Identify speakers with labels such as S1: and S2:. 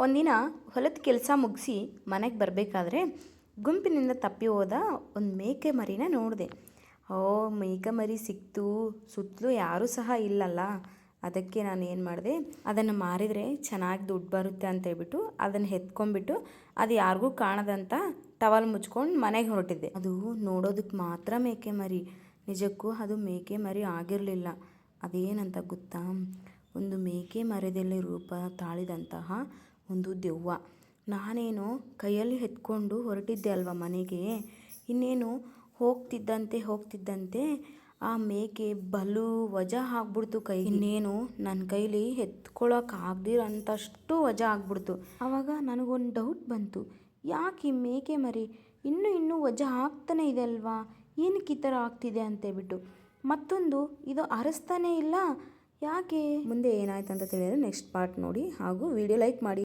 S1: ಒಂದಿನ ಹೊಲದ ಕೆಲಸ ಮುಗಿಸಿ ಮನೆಗೆ ಬರಬೇಕಾದ್ರೆ ಗುಂಪಿನಿಂದ ತಪ್ಪಿ ಹೋದ ಒಂದು ಮೇಕೆ ಮರಿನ ನೋಡಿದೆ. ಮೇಕೆ ಮರಿ ಸಿಕ್ತು, ಸುತ್ತಲೂ ಯಾರೂ ಸಹ ಇಲ್ಲಲ್ಲ. ಅದಕ್ಕೆ ನಾನು ಏನು ಮಾಡಿದೆ, ಅದನ್ನು ಮಾರಿದರೆ ಚೆನ್ನಾಗಿ ದುಡ್ಡು ಬರುತ್ತೆ ಅಂತ ಹೇಳ್ಬಿಟ್ಟು ಅದನ್ನು ಎತ್ಕೊಂಡ್ಬಿಟ್ಟು ಅದು ಯಾರಿಗೂ ಕಾಣದಂತ ಟವಲ್ ಮುಚ್ಕೊಂಡು ಮನೆಗೆ ಹೊರಟಿದ್ದೆ. ಅದು ನೋಡೋದಕ್ಕೆ ಮಾತ್ರ ಮೇಕೆ ಮರಿ, ನಿಜಕ್ಕೂ ಅದು ಮೇಕೆ ಮರಿ ಆಗಿರಲಿಲ್ಲ. ಅದೇನಂತ ಗೊತ್ತಾ, ಒಂದು ಮೇಕೆ ಮರದಲ್ಲಿ ರೂಪ ತಾಳಿದಂತಹ ಒಂದು ದೆವ್ವ. ನಾನೇನು ಕೈಯಲ್ಲಿ ಎತ್ಕೊಂಡು ಹೊರಟಿದ್ದೆ ಅಲ್ವ ಮನೆಗೆ. ಇನ್ನೇನು ಹೋಗ್ತಿದ್ದಂತೆ ಆ ಮೇಕೆ ಬಲು ವಜಾ ಆಗ್ಬಿಡ್ತು ಕೈ. ಇನ್ನೇನು ನನ್ನ ಕೈಲಿ ಎತ್ಕೊಳ್ಳೋಕ್ಕಾಗ್ದಿರೋಂಥಷ್ಟು ವಜಾ ಆಗ್ಬಿಡ್ತು. ಆವಾಗ ನನಗೊಂದು ಡೌಟ್ ಬಂತು, ಯಾಕೆ ಈ ಮೇಕೆ ಮರಿ ಇನ್ನೂ ವಜಾ ಆಗ್ತಾನೆ ಇದೆ ಅಲ್ವಾ, ಏನಕ್ಕೆ ಈ ಥರ ಆಗ್ತಿದೆ ಅಂತೇಳ್ಬಿಟ್ಟು. ಮತ್ತೊಂದು, ಇದು ಅರಸ್ತಾನೇ ಇಲ್ಲ, ಯಾಕೆ? ಮುಂದೆ ಏನಾಯ್ತು ಅಂತ ತಿಳಿದರೆ ನೆಕ್ಸ್ಟ್ ಪಾರ್ಟ್ ನೋಡಿ, ಹಾಗೂ ವಿಡಿಯೋ ಲೈಕ್ ಮಾಡಿ.